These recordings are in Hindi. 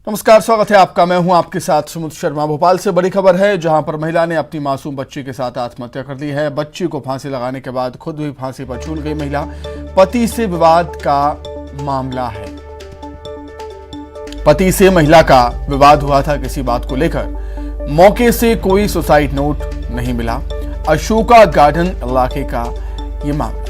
नमस्कार, स्वागत है आपका। मैं हूं आपके साथ सुमित शर्मा। भोपाल से बड़ी खबर है, जहां पर महिला ने अपनी मासूम बच्ची के साथ आत्महत्या कर ली है। बच्ची को फांसी लगाने के बाद खुद भी फांसी पर झूल गई महिला। पति से विवाद का मामला है। पति से महिला का विवाद हुआ था किसी बात को लेकर। मौके से कोई सुसाइड नोट नहीं मिला। अशोका गार्डन इलाके का ये मामला।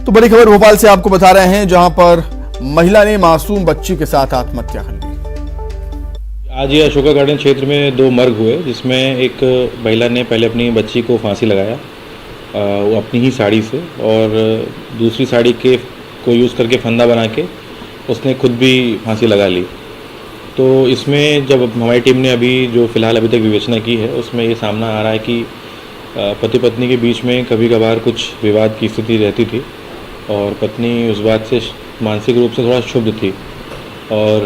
तो बड़ी खबर भोपाल से आपको बता रहे हैं, जहां पर महिला ने मासूम बच्ची के साथ आत्महत्या कर ली। आज ये अशोका गार्डन क्षेत्र में 2 मर्ग हुए, जिसमें एक महिला ने पहले अपनी बच्ची को फांसी लगाया वो अपनी ही साड़ी से, और दूसरी साड़ी को यूज़ करके फंदा बना के उसने खुद भी फांसी लगा ली। तो इसमें जब हमारी टीम ने जो फ़िलहाल अभी तक विवेचना की है, उसमें ये सामना आ रहा है कि पति पत्नी के बीच में कभी कभार कुछ विवाद की स्थिति रहती थी और पत्नी उस बात से मानसिक रूप से थोड़ा क्षुब्ध थी। और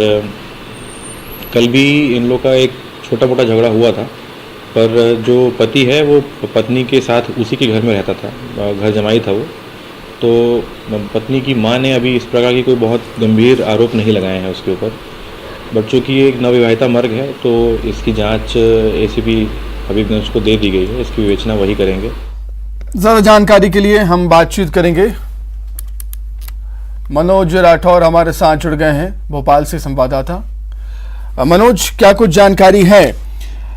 कल भी इन लोग का एक छोटा मोटा झगड़ा हुआ था, पर जो पति है वो पत्नी के साथ उसी के घर में रहता था, घर जमाई था वो। तो पत्नी की मां ने अभी इस प्रकार की कोई बहुत गंभीर आरोप नहीं लगाए हैं उसके ऊपर। बट चूँकि एक नवविवाहिता मर्ग है, तो इसकी जांच एसीपी हबीबगंज को दे दी गई है। इसकी विवेचना वही करेंगे। ज्यादा जानकारी के लिए हम बातचीत करेंगे। मनोज राठौर हमारे साथ जुड़ गए हैं, भोपाल से संवाददाता। मनोज, क्या कुछ जानकारी है?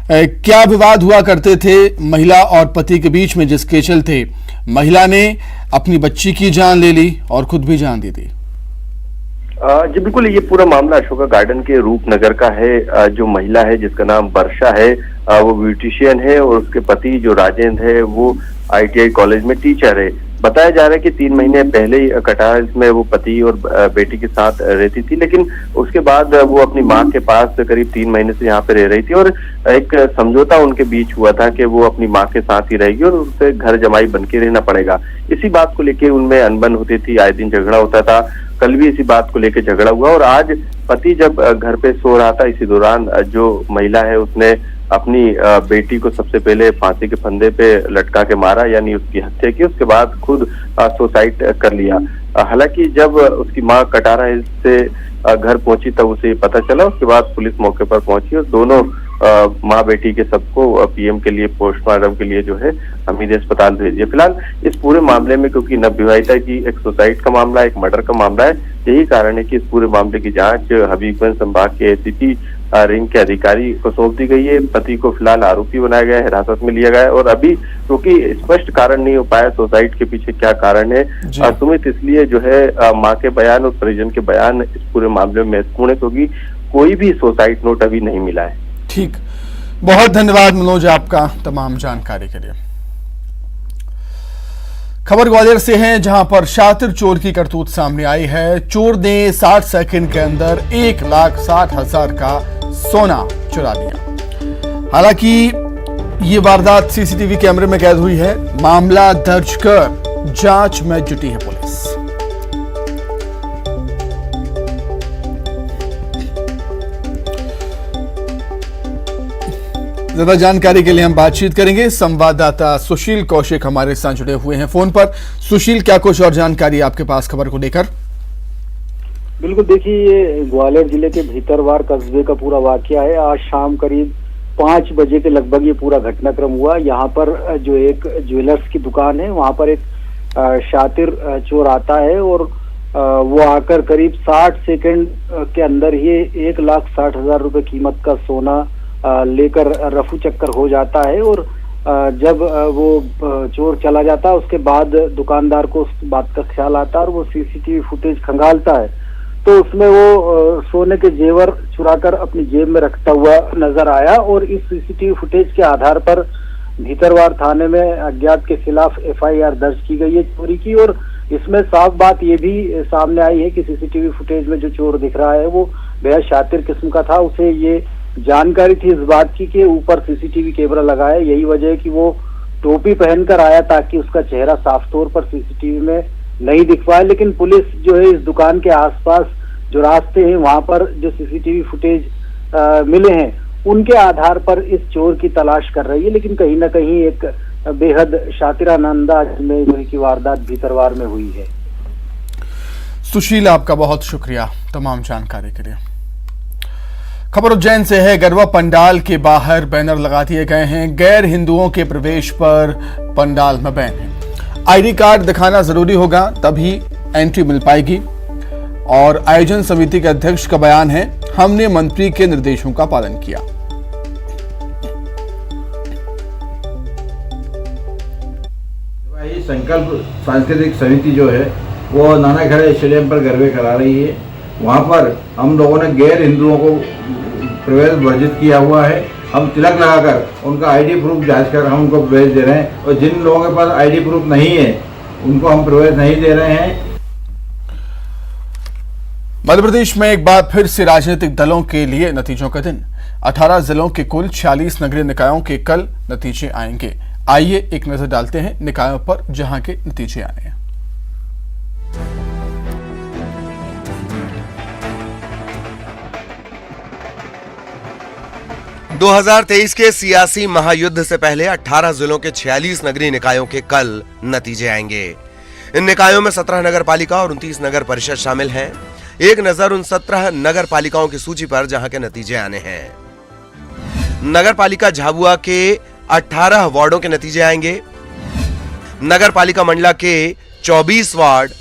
क्या विवाद हुआ करते थे महिला और पति के बीच में, जिसके चलते महिला ने अपनी बच्ची की जान ले ली और खुद भी जान दे दी? जी बिल्कुल, ये पूरा मामला अशोका गार्डन के रूपनगर का है। जो महिला है जिसका नाम वर्षा है, वो ब्यूटिशियन है, और उसके पति जो राजेंद्र है वो ITI कॉलेज में टीचर है। बताया जा रहा है कि 3 महीने पहले ही कटार में वो पति और बेटी के साथ रहती थी, लेकिन उसके बाद वो अपनी माँ के पास करीब 3 महीने से यहाँ पे रह रही थी, और एक समझौता उनके बीच हुआ था कि वो अपनी माँ के साथ ही रहेगी और उसे घर जमाई बन के रहना पड़ेगा। इसी बात को लेके उनमें अनबन होती थी, आए दिन झगड़ा होता था। कल भी इसी बात को लेकर झगड़ा हुआ, और आज पति जब घर पे सो रहा था, इसी दौरान जो महिला है उसने अपनी बेटी को सबसे पहले फांसी के फंदे पे लटका के मारा, यानी उसकी हत्या की। उसके बाद खुद सुसाइड कर लिया। हालांकि जब उसकी मां कटारा से घर पहुंची तब उसे पता चला। उसके बाद पुलिस मौके पर पहुंची और दोनों माँ बेटी के सबको PM के लिए पोस्टमार्टम के लिए जो है हमीद अस्पताल भेज दिया। फिलहाल इस पूरे मामले में, क्योंकि नवविवाहिता की एक सुसाइड का मामला, एक मर्डर का मामला है, यही कारण है कि इस पूरे मामले की जांच हबीबगंज संभाग के ACP रिंग के अधिकारी को सौंप दी गई है। पति को फिलहाल आरोपी बनाया गया है, हिरासत में लिया गया है, और अभी क्योंकि स्पष्ट कारण नहीं हो पाया सुसाइड के पीछे क्या कारण है सुमित, इसलिए जो है माँ के बयान और परिजन के बयान इस पूरे मामले में महत्वपूर्ण है, क्योंकि कोई भी सुसाइड नोट अभी नहीं मिला है। ठीक, बहुत धन्यवाद मनोज आपका तमाम जानकारी के लिए। खबर ग्वालियर से है, जहां पर शातिर चोर की करतूत सामने आई है। चोर ने 60 सेकंड के अंदर 1,60,000 का सोना चुरा लिया। हालांकि ये वारदात CCTV कैमरे में कैद हुई है। मामला दर्ज कर जांच में जुटी है पुलिस। ज्यादा जानकारी के लिए हम बातचीत करेंगे। संवाददाता सुशील कौशिक हमारे साथ जुड़े हुए हैं फोन पर। सुशील, क्या कुछ और जानकारी आपके पास खबर को लेकर? बिल्कुल, देखिए ये ग्वालियर जिले के भीतरवार कस्बे का पूरा वाकया है। आज शाम करीब 5 बजे के लगभग ये पूरा घटनाक्रम हुआ। यहाँ पर जो एक ज्वेलर्स की दुकान है, वहाँ पर एक शातिर चोर आता है, और वो आकर करीब 60 सेकंड के अंदर ही 1,60,000 रुपए कीमत का सोना लेकर रफू चक्कर हो जाता है। और जब वो चोर चला जाता है, उसके बाद दुकानदार को उस बात का ख्याल आता है और वो CCTV फुटेज खंगालता है, तो उसमें वो सोने के जेवर चुराकर अपनी जेब में रखता हुआ नजर आया। और इस CCTV फुटेज के आधार पर भीतरवार थाने में अज्ञात के खिलाफ FIR दर्ज की गई है चोरी की। और इसमें साफ बात ये भी सामने आई है कि CCTV फुटेज में जो चोर दिख रहा है वो बेहद शातिर किस्म का था। उसे ये जानकारी थी इस बात की कि ऊपर CCTV कैमरा लगा है, यही वजह है कि वो टोपी पहनकर आया ताकि उसका चेहरा साफ तौर पर CCTV में नहीं दिख पाए। लेकिन पुलिस जो है इस दुकान के आसपास जो रास्ते हैं वहां पर जो CCTV फुटेज मिले हैं उनके आधार पर इस चोर की तलाश कर रही है। लेकिन कहीं ना कहीं एक बेहद शातिराना अंदाज में की वारदात भीतरवार में हुई है। सुशील, आपका बहुत शुक्रिया तमाम जानकारी के लिए। खबर उज्जैन से है। गरबा पंडाल के बाहर बैनर लगा दिए गए हैं। गैर हिंदुओं के प्रवेश पर पंडाल में बैन है। आईडी कार्ड दिखाना जरूरी होगा, तभी एंट्री मिल पाएगी। और आयोजन समिति के अध्यक्ष का बयान है, हमने मंत्री के निर्देशों का पालन किया। संकल्प सांस्कृतिक समिति जो है वो नानाखेड़ा स्टेडियम पर गरबे करा रही है। वहाँ पर हम लोगों ने गैर हिंदुओं को प्रवेश वर्जित किया हुआ है। हम तिलक लगाकर उनका आईडी प्रूफ जांच कर हम उनको प्रवेश दे रहे हैं, और जिन लोगों के पास आईडी प्रूफ नहीं है उनको हम प्रवेश नहीं दे रहे हैं। मध्य प्रदेश में एक बार फिर से राजनीतिक दलों के लिए नतीजों का दिन। 18 जिलों के कुल 46 नगरीय निकायों के कल नतीजे आएंगे। आइए एक नजर डालते हैं निकायों पर जहां के नतीजे आने हैं। – 2023 के सियासी महायुद्ध से पहले 18 जिलों के 46 नगरीय निकायों के कल नतीजे आएंगे। इन निकायों में 17 नगर पालिका और 29 नगर परिषद शामिल हैं। एक नजर उन 17 नगर पालिकाओं की सूची पर जहां के नतीजे आने हैं। नगर पालिका झाबुआ के 18 वार्डों के नतीजे आएंगे। नगर पालिका मंडला के 24 वार्ड,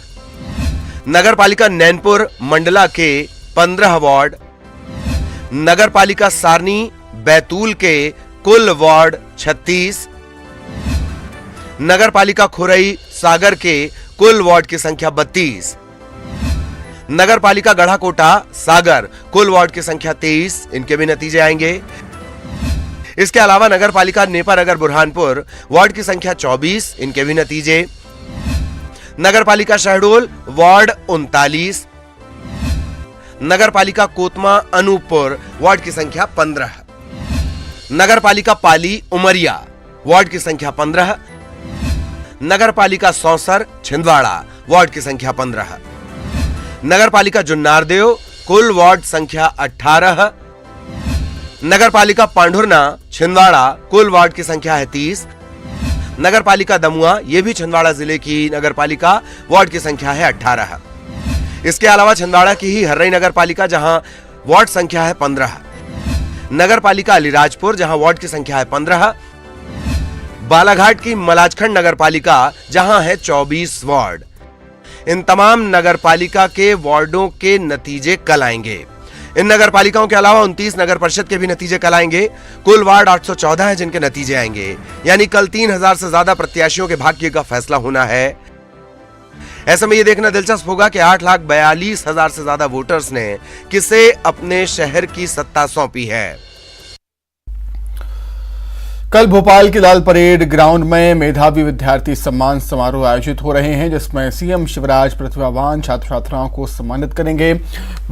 नगर पालिका नैनपुर मंडला के 15 वार्ड, नगर पालिका सारनी बैतूल के कुल वार्ड 36, नगर पालिका खुरई सागर के कुल वार्ड की संख्या 32, नगर पालिका गढ़ाकोटा सागर कुल वार्ड की संख्या 23, इनके भी नतीजे आएंगे। इसके अलावा नगर पालिका नेपानगर बुरहानपुर वार्ड की संख्या 24, इनके भी नतीजे। नगर पालिका शहडोल वार्ड 39, नगर पालिका कोतमा अनूपपुर वार्ड की संख्या 15, नगर पालिका पाली उमरिया वार्ड की संख्या 15, नगर पालिका सौंसर छिंदवाड़ा वार्ड की संख्या 15, नगर पालिका जुन्नारदेव कुल वार्ड संख्या 18, नगर पालिका पांढुरना छिंदवाड़ा कुल वार्ड की संख्या है 30, नगर पालिका दमुआ ये भी छिंदवाड़ा जिले की नगर पालिका वार्ड की संख्या है 18। इसके अलावा छिंदवाड़ा की ही हर्रई नगर पालिका जहां वार्ड संख्या है 15, नगर पालिका अलीराजपुर जहां वार्ड की संख्या है 15, बालाघाट की मलाजखंड नगर पालिका जहां है 24 वार्ड। इन तमाम नगर पालिका के वार्डों के नतीजे कल आएंगे। इन नगर पालिकाओं के अलावा 29 नगर परिषद के भी नतीजे कल आएंगे। कुल वार्ड 814 है जिनके नतीजे आएंगे, यानी कल 3000 से ज्यादा प्रत्याशियों के भाग्य का फैसला होना है। ऐसे में यह देखना दिलचस्प होगा कि 8,42,000 से ज्यादा वोटर्स ने किसे अपने शहर की सत्ता सौंपी है। कल भोपाल के लाल परेड ग्राउंड में मेधावी विद्यार्थी सम्मान समारोह आयोजित हो रहे हैं, जिसमें सीएम शिवराज प्रतिभावान छात्र छात्राओं को सम्मानित करेंगे।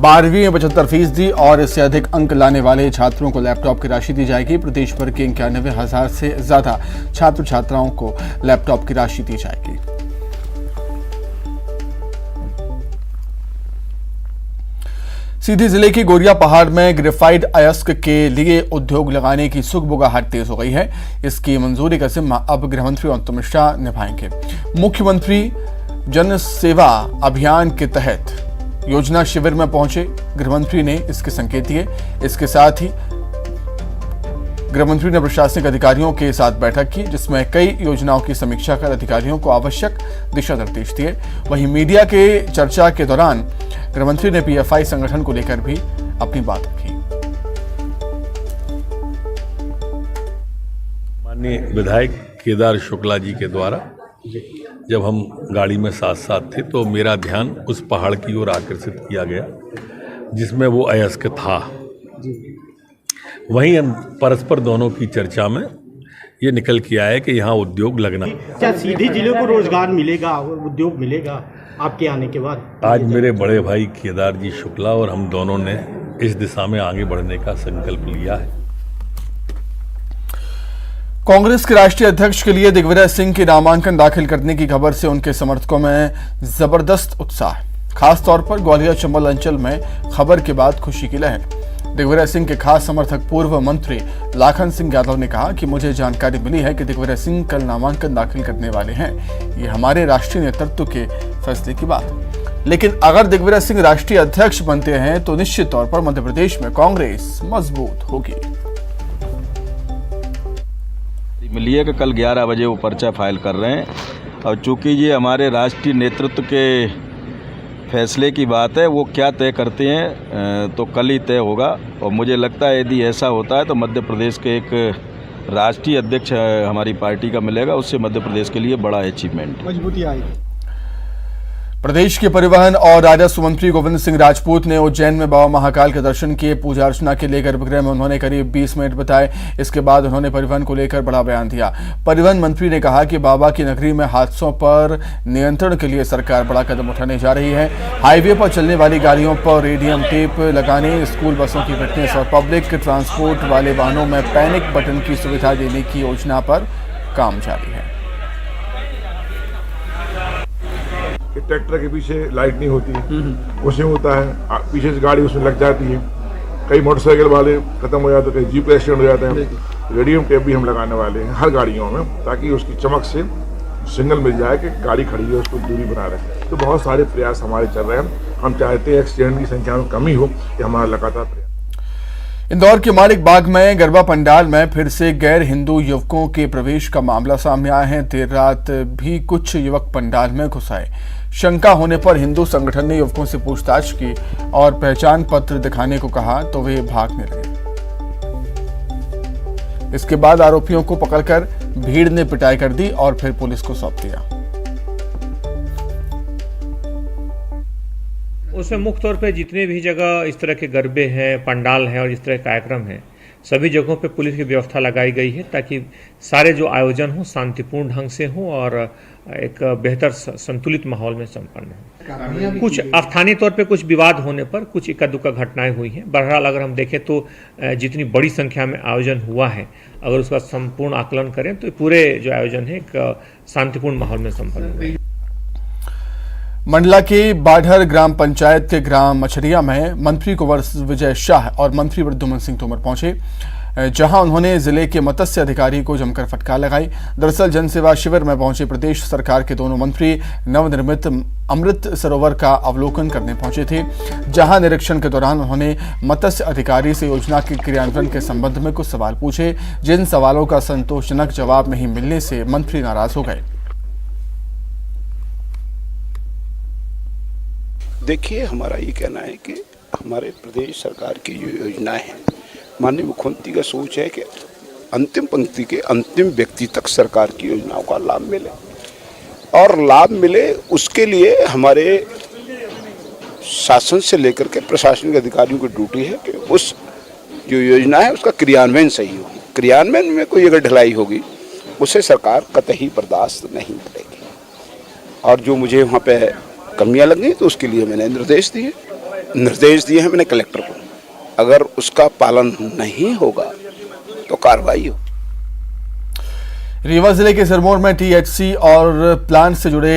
12वीं में 75% और इससे अधिक अंक लाने वाले छात्रों को लैपटॉप की राशि दी जाएगी। प्रदेश भर के 91,000 से ज्यादा छात्र छात्राओं को लैपटॉप की राशि दी जाएगी। सीधी जिले की गोरिया पहाड़ में ग्रेफाइट अयस्क के लिए उद्योग लगाने की सुगबुगाहट तेज हो गई है। इसकी मंजूरी का जिम्मा अब गृहमंत्री अमित शाह निभाएंगे। मुख्यमंत्री जन सेवा अभियान के तहत योजना शिविर में पहुंचे गृहमंत्री ने इसके संकेत दिए। इसके साथ ही गृहमंत्री ने प्रशासनिक अधिकारियों के साथ बैठक की, जिसमें कई योजनाओं की समीक्षा कर अधिकारियों को आवश्यक दिशा निर्देश दिए। वहीं मीडिया के चर्चा के दौरान गृहमंत्री ने पीएफआई संगठन को लेकर भी अपनी बात रखी। माननीय विधायक केदार शुक्ला जी के द्वारा जब हम गाड़ी में साथ साथ थे तो मेरा ध्यान उस पहाड़ की ओर आकर्षित किया गया जिसमें वो अयस्क था। वहीं हम परस्पर दोनों की चर्चा में ये निकल के आया कि यहाँ उद्योग लगना। क्या सीधी जिले को रोजगार मिलेगा, उद्योग मिलेगा आपके आने के बाद? आज मेरे बड़े भाई केदार जी शुक्ला और हम दोनों ने इस दिशा में आगे बढ़ने का संकल्प लिया है। कांग्रेस के राष्ट्रीय अध्यक्ष के लिए दिग्विजय सिंह के नामांकन दाखिल करने की खबर से उनके समर्थकों में जबरदस्त उत्साह, खासतौर पर ग्वालियर चंबल अंचल में खबर के बाद खुशी की लहर। दिग्विजय सिंह के खास समर्थक पूर्व मंत्री लाखन सिंह यादव ने कहा कि मुझे जानकारी मिली है कि दिग्विजय सिंह कल नामांकन दाखिल करने वाले हैं। ये हमारे राष्ट्रीय नेतृत्व के फैसले की बात है। लेकिन अगर दिग्विजय सिंह राष्ट्रीय अध्यक्ष बनते हैं तो निश्चित तौर पर मध्य प्रदेश में कांग्रेस मजबूत होगी। मिलिए कि कल 11 बजे वो पर्चा फाइल कर रहे हैं और चूंकि ये हमारे राष्ट्रीय नेतृत्व के फैसले की बात है, वो क्या तय करते हैं तो कल ही तय होगा। और मुझे लगता है यदि ऐसा होता है तो मध्य प्रदेश के एक राष्ट्रीय अध्यक्ष हमारी पार्टी का मिलेगा, उससे मध्य प्रदेश के लिए बड़ा अचीवमेंट मजबूती आएगी। प्रदेश के परिवहन और राजस्व मंत्री गोविंद सिंह राजपूत ने उज्जैन में बाबा महाकाल के दर्शन किए। पूजा अर्चना के लिए गर्भगृह में उन्होंने करीब 20 मिनट बिताए। इसके बाद उन्होंने परिवहन को लेकर बड़ा बयान दिया। परिवहन मंत्री ने कहा कि बाबा की नगरी में हादसों पर नियंत्रण के लिए सरकार बड़ा कदम उठाने जा रही है। हाईवे पर चलने वाली गाड़ियों पर रेडियम टेप लगाने, स्कूल बसों की फिटनेस और पब्लिक ट्रांसपोर्ट वाले वाहनों में पैनिक बटन की सुविधा देने की योजना पर काम जारी है। ट्रैक्टर के पीछे लाइट नहीं होती, उसमें होता है, पीछे से गाड़ी उसमें लग जाती है, कई मोटरसाइकिल वाले खत्म हो जाते हैं, कई जीप एक्सीडेंट हो जाते हैं। रेडियम टेप भी हम लगाने वाले हैं हर गाड़ियों में, ताकि उसकी चमक से सिग्नल मिल जाए कि गाड़ी खड़ी है, उसको दूरी बना रहे। तो बहुत सारे प्रयास हमारे चल रहे हैं। हम चाहते हैं एक्सीडेंट की संख्या में कमी हो, कि हमारा लगातार प्रयास। इंदौर के मालिक बाग में गरबा पंडाल में फिर से गैर हिंदू युवकों के प्रवेश का मामला सामने आया है। देर रात भी कुछ युवक पंडाल में घुस आए। शंका होने पर हिंदू संगठन ने युवकों से पूछताछ की और पहचान पत्र दिखाने को कहा तो वे भागने लगे। इसके बाद आरोपियों को पकड़कर भीड़ ने पिटाई कर दी और फिर पुलिस को सौंप दिया। उसमें मुख्य तौर पे जितने भी जगह इस तरह के गरबे हैं, पंडाल हैं और इस तरह के कार्यक्रम हैं, सभी जगहों पे पुलिस की व्यवस्था लगाई गई है ताकि सारे जो आयोजन हो शांतिपूर्ण ढंग से हो और एक बेहतर संतुलित माहौल में संपन्न हो। कुछ स्थानीय तौर पे कुछ विवाद होने पर कुछ इक्का दुक्का घटनाएं हुई हैं। बहरहाल अगर हम देखें तो जितनी बड़ी संख्या में आयोजन हुआ है, अगर उसका संपूर्ण आकलन करें तो पूरे जो आयोजन है एक शांतिपूर्ण माहौल में संपन्न हुए। मंडला के बाढ़र ग्राम पंचायत के ग्राम मछरिया में मंत्री कुंवर विजय शाह और मंत्री प्रद्युम्न सिंह तोमर पहुंचे, जहां उन्होंने जिले के मत्स्य अधिकारी को जमकर फटकार लगाई। दरअसल जनसेवा शिविर में पहुंचे प्रदेश सरकार के दोनों मंत्री नवनिर्मित अमृत सरोवर का अवलोकन करने पहुंचे थे, जहां निरीक्षण के दौरान उन्होंने मत्स्य अधिकारी से योजना के क्रियान्वयन के संबंध में कुछ सवाल पूछे, जिन सवालों का संतोषजनक जवाब नहीं मिलने से मंत्री नाराज हो गए। देखिए, हमारा ये कहना है कि हमारे प्रदेश सरकार की जो योजनाएं हैं, माननीय मुख्यमंत्री का सोच है कि अंतिम पंक्ति के अंतिम व्यक्ति तक सरकार की योजनाओं का लाभ मिले और लाभ मिले उसके लिए हमारे शासन से लेकर के प्रशासनिक अधिकारियों की ड्यूटी है कि उस जो योजना है उसका क्रियान्वयन सही हो। क्रियान्वयन में कोई अगर ढिलाई होगी उसे सरकार कतई बर्दाश्त नहीं करेगी। और जो मुझे वहाँ पे कमियां लगी तो उसके लिए मैंने निर्देश दिए हैं मैंने कलेक्टर को। अगर उसका पालन नहीं होगा तो कार्रवाई हो। रीवा जिले के सिरमौर में टीएचसी और प्लांट से जुड़े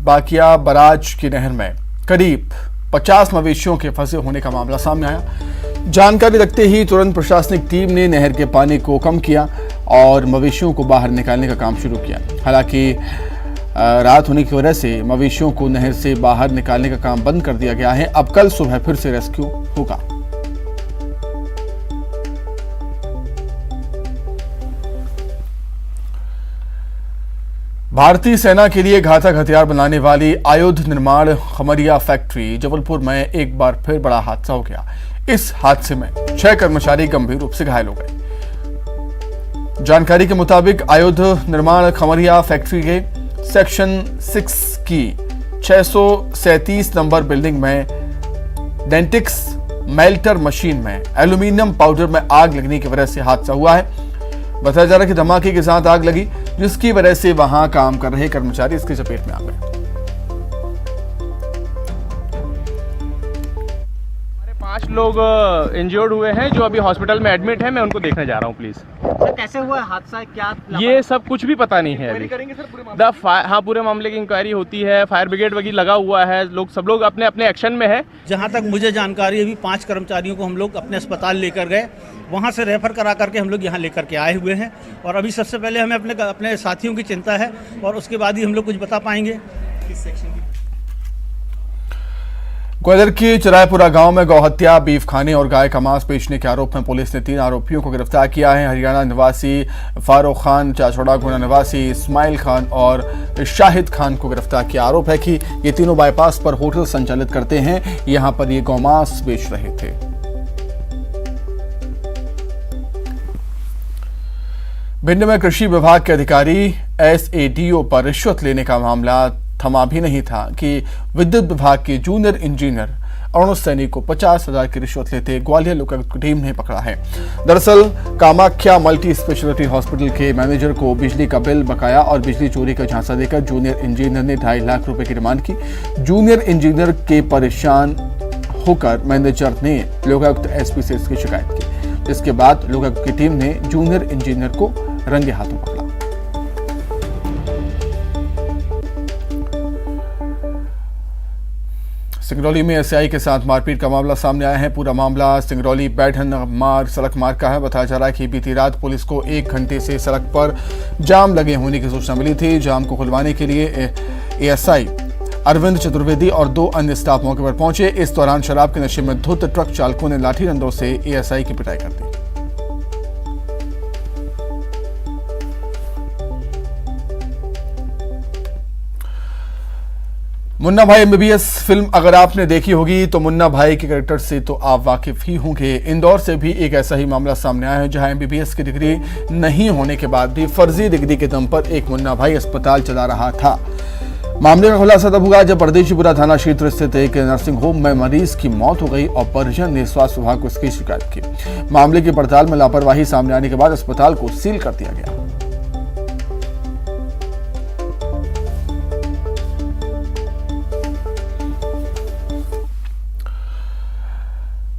बाकिया बराज की नहर में करीब 50 मवेशियों के फंसे होने का मामला सामने आया। जानकारी रखते ही तुरंत प्रशासनिक टीम ने नहर के पानी को कम किया और मवेशियों को बाहर निकालने का काम शुरू किया। हालांकि रात होने की वजह से मवेशियों को नहर से बाहर निकालने का काम बंद कर दिया गया है। अब कल सुबह फिर से रेस्क्यू होगा। भारतीय सेना के लिए घातक हथियार बनाने वाली आयुध निर्माण खमरिया फैक्ट्री जबलपुर में एक बार फिर बड़ा हादसा हो गया। इस हादसे में 6 कर्मचारी गंभीर रूप से घायल हो गए। जानकारी के मुताबिक आयुध निर्माण खमरिया फैक्ट्री के सेक्शन 6 की 637 नंबर बिल्डिंग में डेंटिक्स मेल्टर मशीन में एल्यूमिनियम पाउडर में आग लगने की वजह से हादसा हुआ है। बताया जा रहा है कि धमाके के साथ आग लगी, जिसकी वजह से वहां काम कर रहे कर्मचारी इसकी चपेट में आ गए। 5 लोग इंजर्ड हुए हैं जो अभी हॉस्पिटल में एडमिट हैं। मैं उनको देखने जा रहा हूँ प्लीज। सर, कैसे हुआ हादसा, क्या ये सब कुछ भी पता नहीं है अभी। हाँ, पूरे मामले की इंक्वायरी होती है। फायर ब्रिगेड वगैरह लगा हुआ है, सब लोग अपने अपने एक्शन में है। जहाँ तक मुझे जानकारी है, अभी 5 कर्मचारियों को हम लोग अपने अस्पताल लेकर गए, वहाँ से रेफर करा करके हम लोग यहाँ लेकर के आए हुए हैं। और अभी सबसे पहले हमें अपने साथियों की चिंता है और उसके बाद ही हम लोग कुछ बता पाएंगे किस सेक्शन की। ग्वालियर के चरायपुरा गांव में गौहत्या, बीफ खाने और गाय का मांस बेचने के आरोप में पुलिस ने 3 आरोपियों को गिरफ्तार किया है। हरियाणा निवासी फारूक खान, चाचौड़ा गुना निवासी इस्माइल खान और शाहिद खान को गिरफ्तार किया। आरोप है कि ये तीनों बाईपास पर होटल संचालित करते हैं। यहां पर ये गौमांस बेच रहे थे। भिंड में कृषि विभाग के अधिकारी SADO पर रिश्वत लेने का मामला थमा भी नहीं था कि विद्युत विभाग के जूनियर इंजीनियर अरुण सैनी को 50,000 की रिश्वत लेते ग्वालियर लोकायुक्त टीम ने पकड़ा है। दरअसल कामाख्या मल्टी स्पेशलिटी हॉस्पिटल के मैनेजर को बिजली का बिल बकाया और बिजली चोरी का झांसा देकर जूनियर इंजीनियर ने 2.5 लाख रुपए की डिमांड की। जूनियर इंजीनियर के परेशान होकर मैनेजर ने लोकायुक्त SP से इसकी शिकायत की, जिसके बाद लोकायुक्त की टीम ने जूनियर इंजीनियर को रंगे हाथों पकड़ा। सिंगरौली में SI के साथ मारपीट का मामला सामने आया है। पूरा मामला सिंगरौली बैठन सड़क मार्ग का है। बताया जा रहा है कि बीती रात पुलिस को 1 घंटे से सड़क पर जाम लगे होने की सूचना मिली थी। जाम को खुलवाने के लिए ASI अरविंद चतुर्वेदी और 2 अन्य स्टाफ मौके पर पहुंचे। इस दौरान शराब के नशे में धुत ट्रक चालकों ने लाठी डंडों से ASI की पिटाई कर दी। मुन्ना भाई MBBS फिल्म अगर आपने देखी होगी तो मुन्ना भाई के कैरेक्टर से तो आप वाकिफ ही होंगे। इंदौर से भी एक ऐसा ही मामला सामने आया है, जहां MBBS की डिग्री नहीं होने के बाद भी फर्जी डिग्री के दम पर एक मुन्ना भाई अस्पताल चला रहा था। मामले का खुलासा तब हुआ जब परदेशीपुरा थाना क्षेत्र स्थित एक नर्सिंग होम में मरीज की मौत हो गई और परिजन ने स्वास्थ्य विभाग को इसकी शिकायत की। मामले की पड़ताल में लापरवाही सामने आने के बाद अस्पताल को सील कर दिया गया।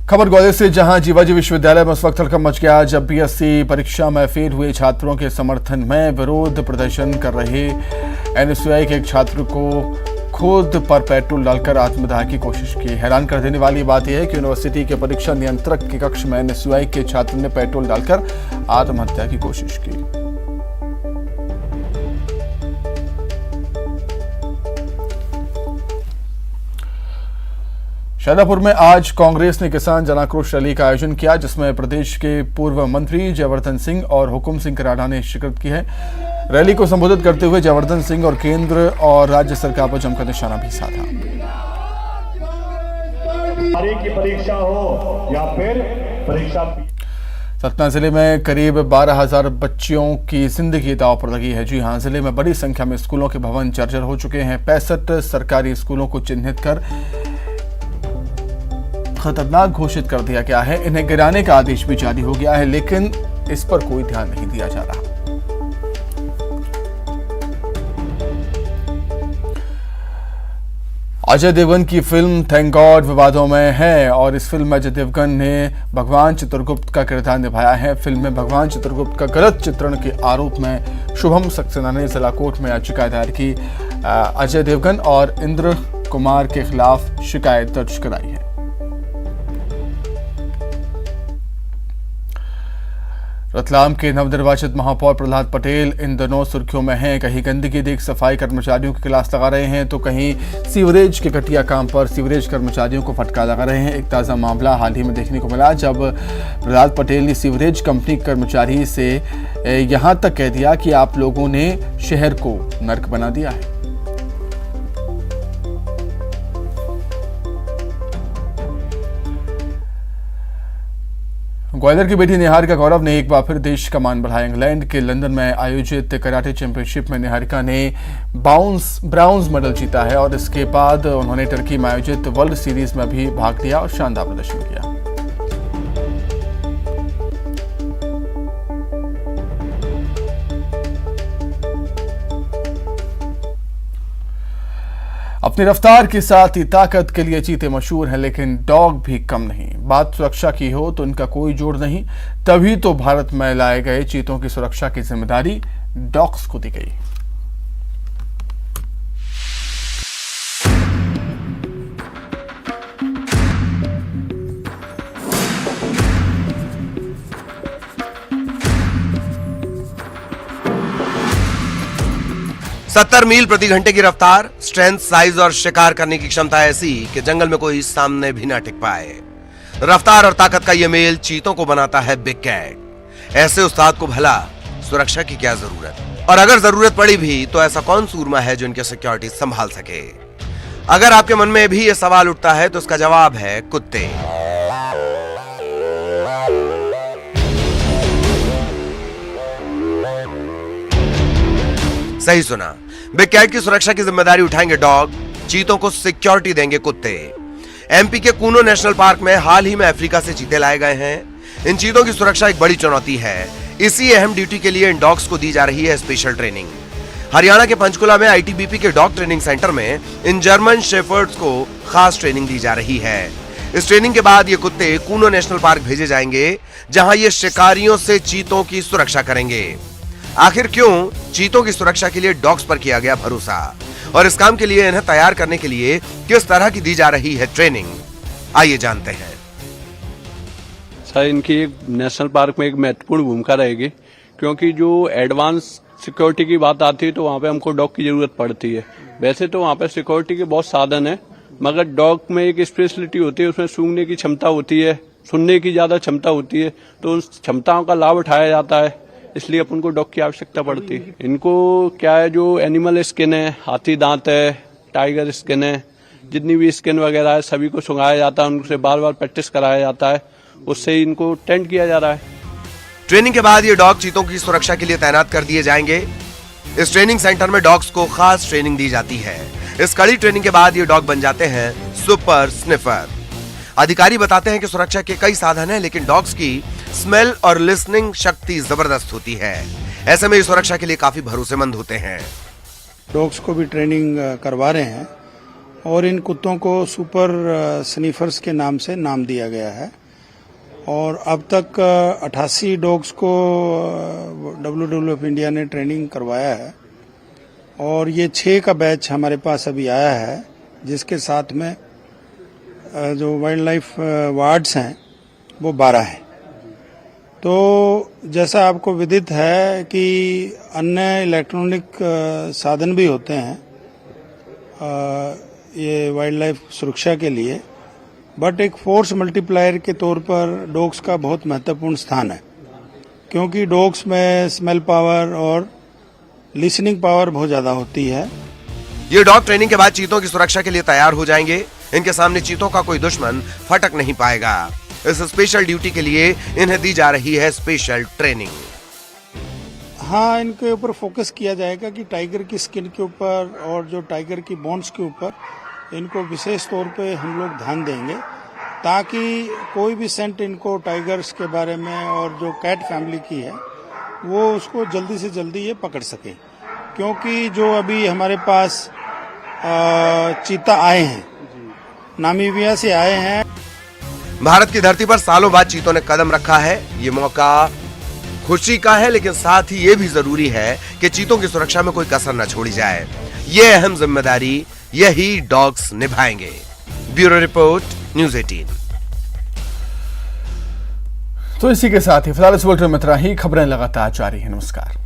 खबर ग्वालियर से, जहां जीवाजी विश्वविद्यालय में उस वक्त हड़कंप मच गया जब BSc परीक्षा में फेल हुए छात्रों के समर्थन में विरोध प्रदर्शन कर रहे NSUI के एक छात्र को खुद पर पेट्रोल डालकर आत्मदाह की कोशिश की। हैरान कर देने वाली बात यह है कि यूनिवर्सिटी के परीक्षा नियंत्रक के कक्ष में NSUI के छात्र ने पेट्रोल डालकर आत्महत्या की कोशिश की। शाहजहांपुर में आज कांग्रेस ने किसान जन आक्रोश रैली का आयोजन किया, जिसमें प्रदेश के पूर्व मंत्री जयवर्धन सिंह और हुकुम सिंह कराड़ा ने शिरकत की है। रैली को संबोधित करते हुए जयवर्धन सिंह और केंद्र और राज्य सरकार पर जमकर निशाना भी साधा। की परीक्षा हो या फिर परीक्षा। सतना जिले में करीब 12,000 बच्चियों की जिंदगी दांव पर लगी है। जी हां, जिले में बड़ी संख्या में स्कूलों के भवन जर्जर हो चुके हैं। 65 सरकारी स्कूलों को चिन्हित कर खतरनाक घोषित कर दिया गया है। इन्हें गिराने का आदेश भी जारी हो गया है, लेकिन इस पर कोई ध्यान नहीं दिया जा रहा। अजय देवगन की फिल्म थैंक गॉड विवादों में है और इस फिल्म में अजय देवगन ने भगवान चित्रगुप्त का किरदार निभाया है। फिल्म में भगवान चित्रगुप्त का गलत चित्रण के आरोप में शुभम सक्सेना ने जिला कोर्ट में याचिका दायर की। अजय देवगन और इंद्र कुमार के खिलाफ शिकायत दर्ज कराई है। रतलाम के नवनिर्वाचित महापौर प्रहलाद पटेल इन दिनों सुर्खियों में हैं। कहीं गंदगी देख सफाई कर्मचारियों की क्लास लगा रहे हैं तो कहीं सीवरेज के घटिया काम पर सीवरेज कर्मचारियों को फटकार लगा रहे हैं। एक ताज़ा मामला हाल ही में देखने को मिला जब प्रहलाद पटेल ने सीवरेज कंपनी कर्मचारी से यहां तक कह दिया कि आप लोगों ने शहर को नर्क बना दिया है। ग्वालियर की बेटी निहारिका गौरव ने एक बार फिर देश का मान बढ़ाया। इंग्लैंड के लंदन में आयोजित कराटे चैंपियनशिप में निहारिका ने ब्राउन्ज मेडल जीता है और इसके बाद उन्होंने टर्की में आयोजित वर्ल्ड सीरीज में भी भाग लिया और शानदार प्रदर्शन किया। अपनी रफ्तार के साथ ही ताकत के लिए चीते मशहूर हैं, लेकिन डॉग भी कम नहीं। बात सुरक्षा की हो तो इनका कोई जोड़ नहीं, तभी तो भारत में लाए गए चीतों की सुरक्षा की जिम्मेदारी डॉग्स को दी गई। 70 मील प्रति घंटे की रफ्तार, स्ट्रेंथ, साइज और शिकार करने की क्षमता ऐसी कि जंगल में कोई सामने भी ना टिक पाए। रफ्तार और ताकत का यह मेल चीतों को बनाता है बिग कैट। ऐसे उस्ताद को भला सुरक्षा की क्या जरूरत, और अगर जरूरत पड़ी भी तो ऐसा कौन सूरमा है जो इनकी सिक्योरिटी संभाल सके? अगर आपके मन में भी यह सवाल उठता है तो इसका जवाब है कुत्ते। सही सुना, बिग कैट की सुरक्षा की जिम्मेदारी उठाएंगे डॉग, चीतों को सिक्योरिटी देंगे कुत्ते। एमपी के कूनो नेशनल पार्क में हाल ही में अफ्रीका से चीते लाए गए हैं। इन चीतों की सुरक्षा एक बड़ी चुनौती है। इसी अहम ड्यूटी के लिए इन डॉग्स को दी जा रही है स्पेशल ट्रेनिंग। हरियाणा के पंचकुला में आईटीबीपी के डॉग ट्रेनिंग सेंटर में इन जर्मन शेफर्ड्स को खास ट्रेनिंग दी जा रही है। इस ट्रेनिंग के बाद ये कुत्ते कूनो नेशनल पार्क भेजे जाएंगे, जहां ये शिकारियों से चीतों की सुरक्षा करेंगे। आखिर क्यों चीतों की सुरक्षा के लिए डॉग्स पर किया गया भरोसा, और इस काम के लिए इन्हें तैयार करने के लिए किस तरह की दी जा रही है ट्रेनिंग, आइए जानते हैं। सर, इनकी नेशनल पार्क में एक महत्वपूर्ण भूमिका रहेगी, क्योंकि जो एडवांस सिक्योरिटी की बात आती है तो वहाँ पे हमको डॉग की जरूरत पड़ती है। वैसे तो वहाँ पे सिक्योरिटी के बहुत साधन है, मगर डॉग में एक स्पेशलिटी होती है, उसमें सूंघने की क्षमता होती है, सुनने की ज्यादा क्षमता होती है, तो उन क्षमताओं का लाभ उठाया जाता है, इसलिए अपन को डॉग की आवश्यकता पड़ती है। इनको क्या है, जो एनिमल स्किन है, हाथी दांत है, टाइगर स्किन है, जितनी भी स्किन वगैरह है सभी को सुंघाया जाता है, उनसे बार बार प्रैक्टिस कराया जाता है, उससे इनको ट्रेंड किया जा रहा है। ट्रेनिंग के बाद ये डॉग चीतों की सुरक्षा के लिए तैनात कर दिए जाएंगे। इस ट्रेनिंग सेंटर में डॉग्स को खास ट्रेनिंग दी जाती है। इस कड़ी ट्रेनिंग के बाद ये डॉग बन जाते हैं सुपर स्निफर। अधिकारी बताते हैं कि सुरक्षा के कई साधन हैं, लेकिन डॉग्स की स्मेल और लिसनिंग शक्ति जबरदस्त होती है। ऐसे में ये सुरक्षा के लिए काफी भरोसेमंद होते हैं। डॉग्स को भी ट्रेनिंग करवा रहे हैं और इन कुत्तों को सुपर स्निफर्स के नाम से नाम दिया गया है, और अब तक 88 डॉग्स को WWF इंडिया ने ट्रेनिंग करवाया है, और ये 6 का बैच हमारे पास अभी आया है, जिसके साथ में जो वाइल्ड लाइफ वार्ड्स हैं वो 12 हैं। तो जैसा आपको विदित है कि अन्य इलेक्ट्रॉनिक साधन भी होते हैं ये वाइल्ड लाइफ सुरक्षा के लिए, बट एक फोर्स मल्टीप्लायर के तौर पर डॉग्स का बहुत महत्वपूर्ण स्थान है, क्योंकि डॉग्स में स्मेल पावर और लिसनिंग पावर बहुत ज्यादा होती है। ये डॉग ट्रेनिंग के बाद चीतों की सुरक्षा के लिए तैयार हो जाएंगे। इनके सामने चीतों का कोई दुश्मन फटक नहीं पाएगा। इस स्पेशल ड्यूटी के लिए इन्हें दी जा रही है स्पेशल ट्रेनिंग। हाँ, इनके ऊपर फोकस किया जाएगा कि टाइगर की स्किन के ऊपर और जो टाइगर की बोन्स के ऊपर इनको विशेष तौर पे हम लोग ध्यान देंगे, ताकि कोई भी सेंट इनको टाइगर्स के बारे में और जो कैट फैमिली की है वो उसको जल्दी से जल्दी ये पकड़ सके। क्योंकि जो अभी हमारे पास चीता आए हैं, नामीबिया से आए हैं। भारत की धरती पर सालों बाद चीतों ने कदम रखा है। ये मौका खुशी का है, लेकिन साथ ही ये भी जरूरी है कि चीतों की सुरक्षा में कोई कसर न छोड़ी जाए। ये अहम जिम्मेदारी यही डॉग्स निभाएंगे। Bureau report, news 18। तो इसी के साथ ही फिलहाल इस बुलेटिन में इतना ही। खबरें लगातार जारी हैं। नमस्कार।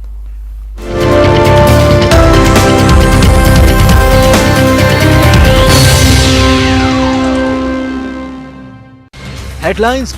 हेडलाइंस